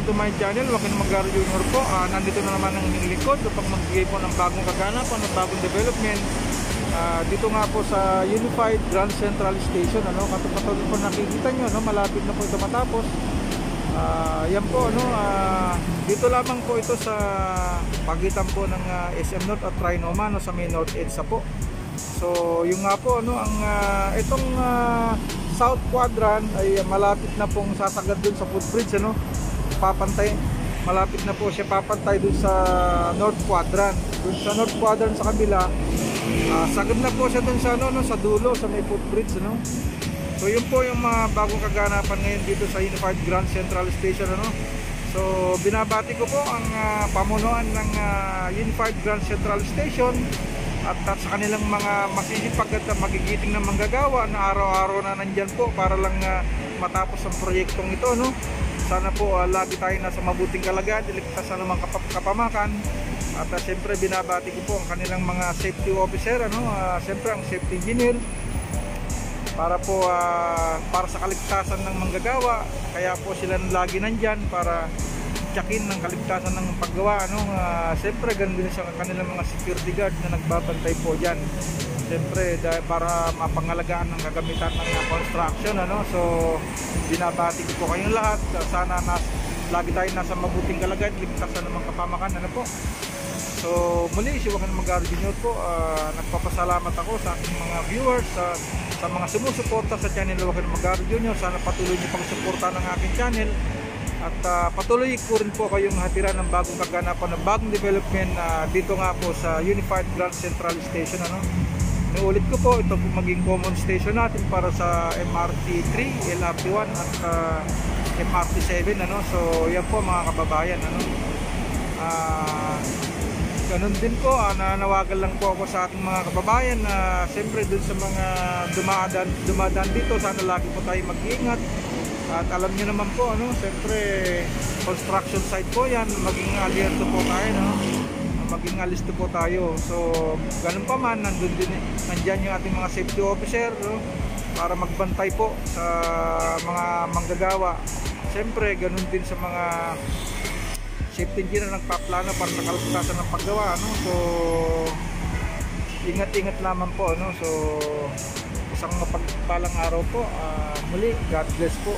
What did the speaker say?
welcome to my channel, Joaquin Magaro Jr. po. Nandito na naman ang inyong lingkod upang magbigay po ng bagong kaganapan, ng bagong development. Dito nga po sa Unified Grand Central Station, katulad po nakikita nyo, malapit na po ito matapos. Yan po, dito lamang po ito sa pagitan po ng SM North at Trinoma, sa may North EDSA po. So yung nga po, itong South Quadrant ay malapit na pong sasagad dun sa footbridge, papantay, malapit na po siya papantay dun sa North Quadrant. Dun sa North Quadrant sa kabila, sagad na po siya dun sa, sa dulo, sa may footbridge, So yun po yung mga bagong kaganapan ngayon dito sa Unified Grand Central Station, So binabati ko po ang pamunuan ng Unified Grand Central Station at sa kanilang mga masisipag at magigiting na manggagawa na araw-araw na nandyan po para lang matapos ang proyektong ito, Sana po lagi tayo nasa mabuting kalagayan, iligtas sa namang kapamakan. At siyempre binabati ko po ang kanilang mga safety officer, siyempre ang safety engineer, para po para sa kaligtasan ng manggagawa. Kaya po sila lagi nandyan para tsakin ng kaligtasan ng paggawa, siyempre ganun din sa kanilang mga security guard na nagbabantay po dyan, siyempre para mapangalagaan ng kagamitan ng construction, So binabati ko po kayong lahat. Sana lagi tayo nasa mabuting kalagayan, ligtasan ng mga kapamakan, po. So muli, si Joaquin Magaro Jr. po, nagpapasalamat ako sa aking mga viewers, sa mga sumusuporta sa channel Joaquin Magaro Jr. Sana patuloy niyo pag-suporta ng aking channel. At patuloy ko rin po kayong hatiran ng bagong kaganapan, ng bagong development dito nga po sa Unified Grand Central Station. Inuulit ko po, ito po maging common station natin para sa MRT3, LRT1 at MRT7. So yan po mga kababayan. Ganun din po, nanawagan lang po ako sa ating mga kababayan na siyempre dun sa mga dumadaan dito, sana lagi po tayo mag-iingat. At alam niyo naman po, siyempre construction site po yan, maging alerto po tayo, maging alisto po tayo. So ganun pa man, nandyan yung ating mga safety officer, para magbantay po sa mga manggagawa. Siyempre ganun din sa mga safety engineer na nagpaplano para sa kaligtasan ng paggawa, So ingat-ingat lamang po, So isang mapagpalang araw po. Muli, God bless po.